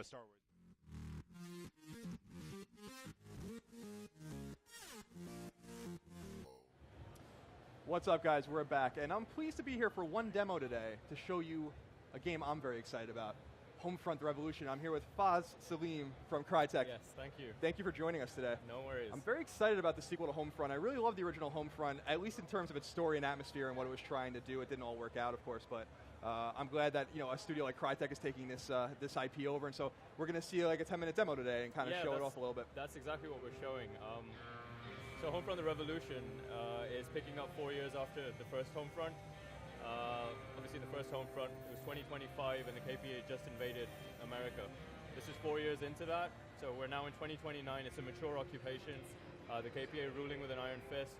Star Wars. What's up, guys? We're back, and I'm pleased to be here for one demo today to show you a game I'm very excited about, Homefront: The Revolution. I'm here with Faz Salim from Crytek. Yes, thank you. Thank you for joining us today. No worries. I'm very excited about the sequel to Homefront. I really love the original Homefront, at least in terms of its story and atmosphere and what it was trying to do. It didn't all work out, of course, but I'm glad that a studio like Crytek is taking this this IP over, and so we're going to see like a 10-minute demo today and kind of show it off a little bit. That's exactly what we're showing. So Homefront: The Revolution is picking up 4 years after the first Homefront. Obviously the first Homefront, it was 2025 and the KPA just invaded America. This is 4 years into that, so we're now in 2029. It's a mature occupation. The KPA ruling with an iron fist.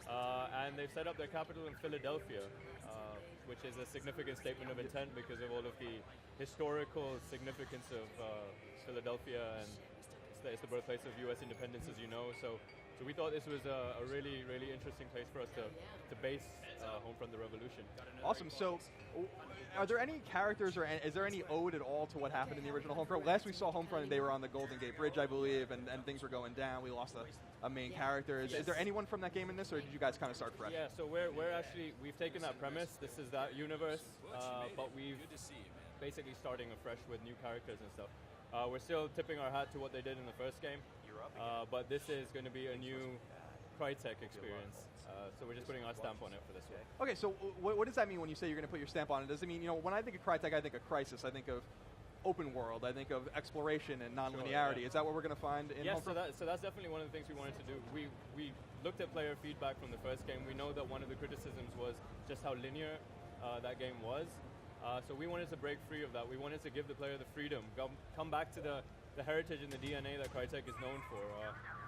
And they've set up their capital in Philadelphia, which is a significant statement of intent because of all of the historical significance of Philadelphia, and it's the birthplace of US independence, as you know. So we thought this was a really, really interesting place for us to base Homefront: The Revolution. Awesome. So, are there any characters, or is there any ode at all to what happened in the original Homefront? Last we saw Homefront, they were on the Golden Gate Bridge, I believe, and things were going down. We lost a main character. Is there anyone from that game in this, or did you guys kind of start fresh? Yeah, so we've taken that premise. This is that universe, but we've basically starting afresh with new characters and stuff. We're still tipping our hat to what they did in the first game, but this is going to be a new Crytek experience. So we're just putting our stamp on it for this one. Okay, so what does that mean when you say you're going to put your stamp on it? Does it mean, when I think of Crytek, I think of Crysis, I think of open world, I think of exploration and non-linearity. Sure, yeah. Is that what we're going to find in Homefront? Yeah, so that's definitely one of the things we wanted to do. We looked at player feedback from the first game. We know that one of the criticisms was just how linear that game was. So we wanted to break free of that. We wanted to give the player the freedom, come back to the heritage and the DNA that Crytek is known for.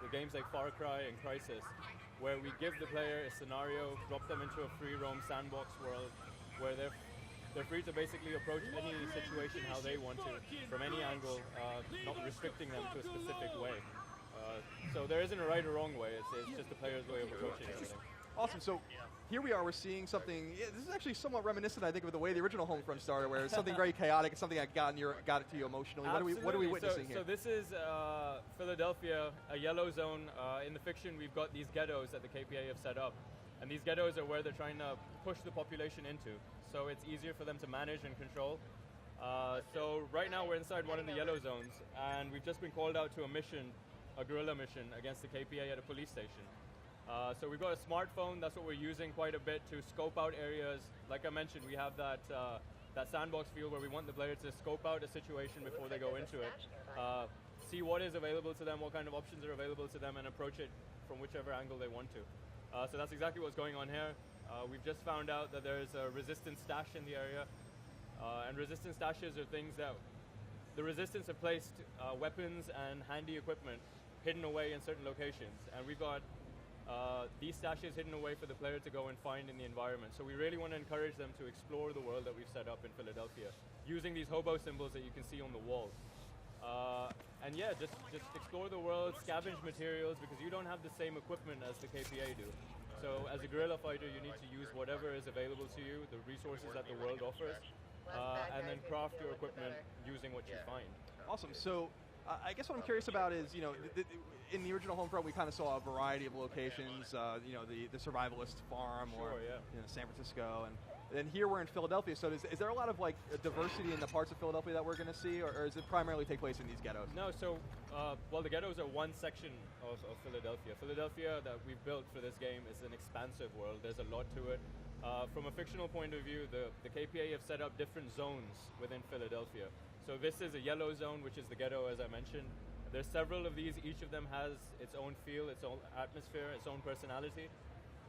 The games like Far Cry and Crysis, where we give the player a scenario, drop them into a free roam sandbox world, where they're free to basically approach any situation how they want to, from any angle, not restricting them to a specific way. So there isn't a right or wrong way, it's just the player's way of approaching everything. Awesome, so here we are, we're seeing something, this is actually somewhat reminiscent, I think, of the way the original Homefront started, where it's something very chaotic, it's something that got it to you emotionally. What are we witnessing here? So this is Philadelphia, a yellow zone. In the fiction, we've got these ghettos that the KPA have set up, and these ghettos are where they're trying to push the population into, so it's easier for them to manage and control. So right now we're inside one of the yellow zones, and we've just been called out to a mission, a guerrilla mission against the KPA at a police station. So we've got a smartphone, that's what we're using quite a bit to scope out areas. Like I mentioned, we have that sandbox field where we want the player to scope out a situation before they go into it, see what is available to them, what kind of options are available to them, and approach it from whichever angle they want to. So that's exactly what's going on here. We've just found out that there's a resistance stash in the area, and resistance stashes are things that the resistance have placed weapons and handy equipment hidden away in certain locations, and we've got these stashes hidden away for the player to go and find in the environment. So we really want to encourage them to explore the world that we've set up in Philadelphia, using these hobo symbols that you can see on the walls. And yeah, just explore the world, scavenge materials, because you don't have the same equipment as the KPA do. So as a guerrilla fighter, you need to use whatever is available to you, the resources that the world offers, and then craft your equipment using what you find. Awesome. So I guess what I'm curious about is, in the original Homefront, we kind of saw a variety of locations, the survivalist farm, or San Francisco, and then here we're in Philadelphia. So is there a lot of diversity in the parts of Philadelphia that we're going to see, or does it primarily take place in these ghettos? No, so well, the ghettos are one section of Philadelphia. Philadelphia that we've built for this game is an expansive world. There's a lot to it. From a fictional point of view, the KPA have set up different zones within Philadelphia. So this is a yellow zone, which is the ghetto, as I mentioned. There's several of these. Each of them has its own feel, its own atmosphere, its own personality.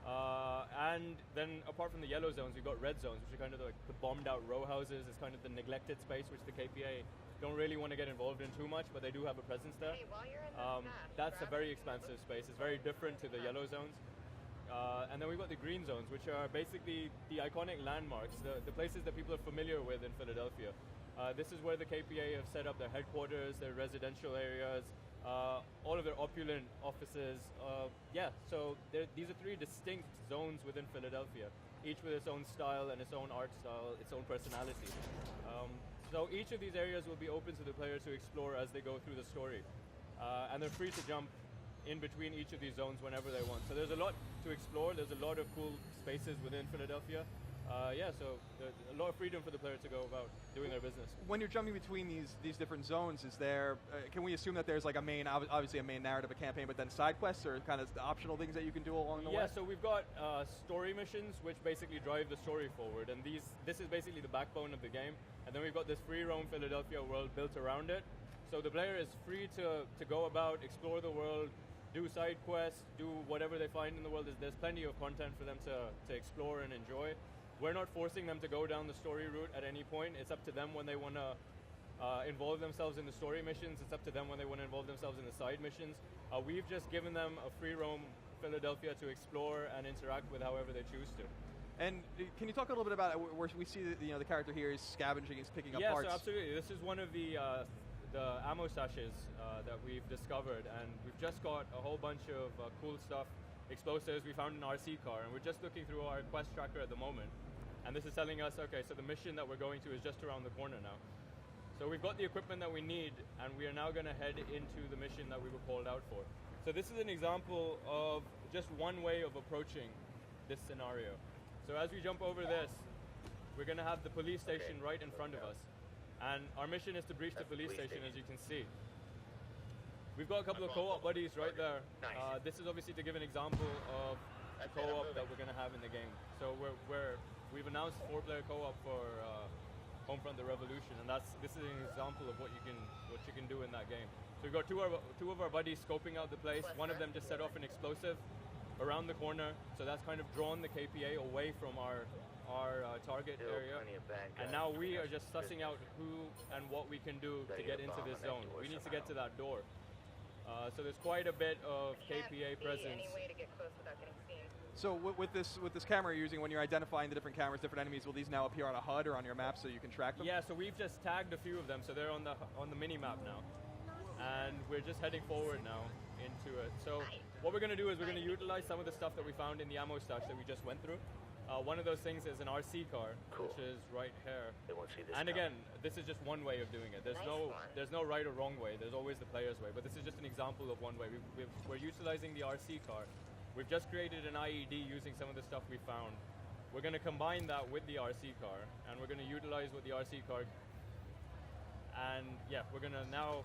And then apart from the yellow zones, we've got red zones, which are kind of the bombed out row houses. It's kind of the neglected space, which the KPA don't really want to get involved in too much, but they do have a presence there. That's a very expansive space. It's very different to the yellow zones. And then we've got the green zones, which are basically the iconic landmarks, the places that people are familiar with in Philadelphia. This is where the KPA have set up their headquarters, their residential areas, all of their opulent offices. So these are three distinct zones within Philadelphia, each with its own style and its own art style, its own personality. So each of these areas will be open to the player to explore as they go through the story. And they're free to jump in between each of these zones whenever they want. So there's a lot to explore. There's a lot of cool spaces within Philadelphia. Yeah, so there's a lot of freedom for the player to go about doing their business. When you're jumping between these different zones, is there, can we assume that there's like a main, obviously a main narrative, a campaign, but then side quests or kind of optional things that you can do along the way? Yeah, so we've got story missions, which basically drive the story forward, and this is basically the backbone of the game. And then we've got this free roam Philadelphia world built around it. So the player is free to go about, explore the world, do side quests, do whatever they find in the world. There's plenty of content for them to explore and enjoy. We're not forcing them to go down the story route at any point. It's up to them when they want to involve themselves in the story missions. It's up to them when they want to involve themselves in the side missions. We've just given them a free roam Philadelphia to explore and interact with however they choose to. And can you talk a little bit about where we see that the character here is scavenging, he's picking up parts? Yeah, so absolutely. This is one of the ammo stashes that we've discovered, and we've just got a whole bunch of cool stuff, explosives we found in an RC car, and we're just looking through our quest tracker at the moment. And this is telling us, okay, so the mission that we're going to is just around the corner now. So we've got the equipment that we need, and we are now going to head into the mission that we were called out for. So this is an example of just one way of approaching this scenario. So as we jump over this, we're going to have the police station right in front of us. And our mission is to breach the police station, as you can see. We've got a couple of co-op buddies right there. This is obviously to give an example of the co-op that we're going to have in the game. So we've announced 4-player co-op for Homefront: The Revolution, and this is an example of what you can do in that game. So we've got two of our buddies scoping out the place. One of them just set off an explosive around the corner, so that's kind of drawn the KPA away from our target area. And now we are just sussing out who and what we can do to get into this zone. We need to get to that door. So there's quite a bit of KPA presence. So with this camera you're using, when you're identifying the different cameras, different enemies, will these now appear on a HUD or on your map so you can track them? Yeah, so we've just tagged a few of them, so they're on the mini map now. And we're just heading forward now into it. So what we're going to do is we're going to utilize some of the stuff that we found in the ammo stash that we just went through. One of those things is an RC car, which is right here. And again, this is just one way of doing it. There's no right or wrong way. There's always the player's way. But this is just an example of one way. We're utilizing the RC car. We've just created an IED using some of the stuff we found. We're going to combine that with the RC car, and we're going to utilize what the RC car. And yeah, we're going to now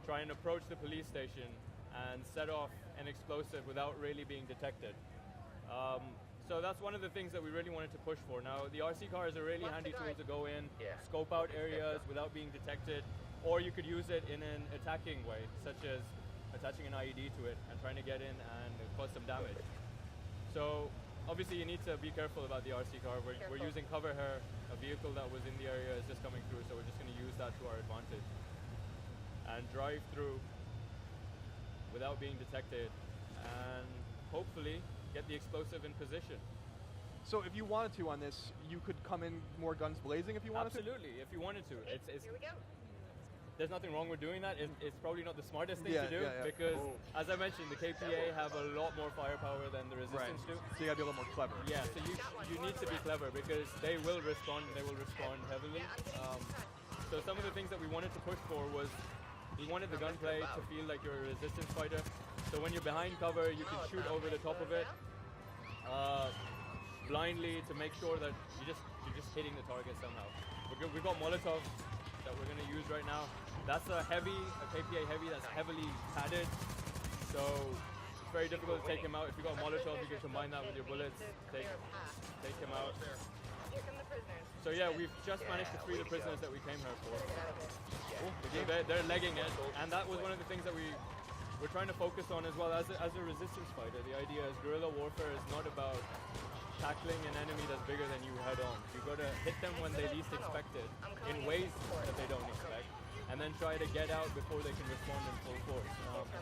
try and approach the police station and set off an explosive without really being detected. So that's one of the things that we really wanted to push for. Now, the RC car is a really handy tool to go in, scope out areas without being detected, or you could use it in an attacking way, such as attaching an IED to it and trying to get in and cause some damage. So obviously you need to be careful about the RC car. We're using cover here. A vehicle that was in the area is just coming through, so we're just going to use that to our advantage and drive through without being detected and hopefully get the explosive in position. So if you wanted to on this, you could come in more guns blazing if you wanted to? Absolutely, if you wanted to. Here we go. There's nothing wrong with doing that. It's probably not the smartest thing to do because, as I mentioned, the KPA have a lot more firepower than the Resistance do. So you gotta be a little more clever. Yeah, so you need to be clever because they will respond heavily. So some of the things that we wanted to push for was we wanted the gunplay to feel like you're a Resistance fighter. So when you're behind cover, you can shoot over the top of it blindly to make sure that you're just hitting the target somehow. We've got Molotov that we're going to use right now. That's a KPA heavy that's heavily padded. So it's very difficult to take him out. If you've got Molotov, you can combine that with your bullets, take him out. So yeah, we've just managed to free the prisoners that we came here for. They're legging it, and that was one of the things that we're trying to focus on as well. As a Resistance fighter, the idea is guerrilla warfare is not about tackling an enemy that's bigger than you head on. You've got to hit them when they least expect it, in ways that they don't expect, and then try to get out before they can respond in full force.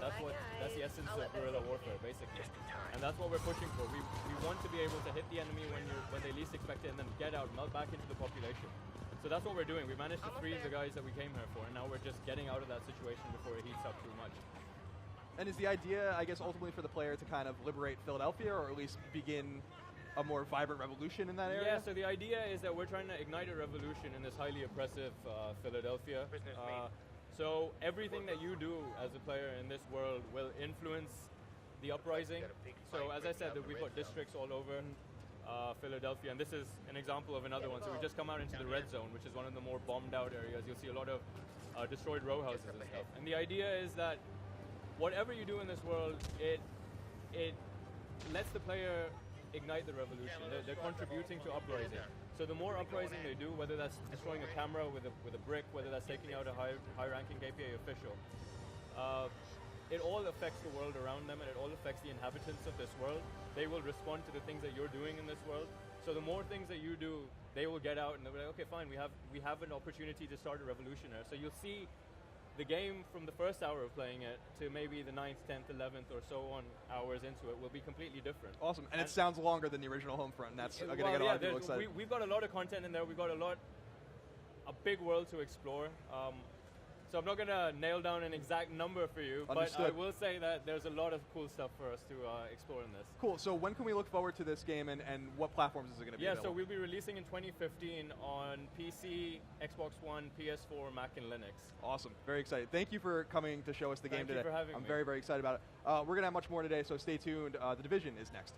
That's the essence of guerrilla warfare, basically. And that's what we're pushing for. We want to be able to hit the enemy when they least expect it, and then get out, melt back into the population. So that's what we're doing. We managed to freeze the guys that we came here for, and now we're just getting out of that situation before it heats up too much. And is the idea, I guess, ultimately for the player to kind of liberate Philadelphia, or at least begin a more vibrant revolution in that area? Yeah, so the idea is that we're trying to ignite a revolution in this highly oppressive Philadelphia. So everything that you do as a player in this world will influence the uprising. So as I said, we've got districts all over Philadelphia, and this is an example of another one. So we've just come out into the red zone, which is one of the more bombed out areas. You'll see a lot of destroyed row houses and stuff. And the idea is that whatever you do in this world, it lets the player ignite the revolution. They're contributing to uprising. So the more uprising they do, whether that's destroying a camera with a brick, whether that's taking out a high-ranking KPA official, it all affects the world around them, and it all affects the inhabitants of this world. They will respond to the things that you're doing in this world. So the more things that you do, they will get out and they'll be like, okay, fine, we have an opportunity to start a revolution here. So you'll see the game from the first hour of playing it to maybe the 9th, 10th, 11th or so on hours into it will be completely different. Awesome, and it sounds longer than the original Homefront, and that's going to get a lot of people excited. We've got a lot of content in there, we've got a big world to explore. So I'm not going to nail down an exact number for you, Understood. but I will say that there's a lot of cool stuff for us to explore in this. Cool, so when can we look forward to this game, and what platforms is it going to be available? So we'll be releasing in 2015 on PC, Xbox One, PS4, Mac, and Linux. Awesome, very excited. Thank you for coming to show us the game today. Thank you for having me. I'm very, very excited about it. We're going to have much more today, so stay tuned. The Division is next.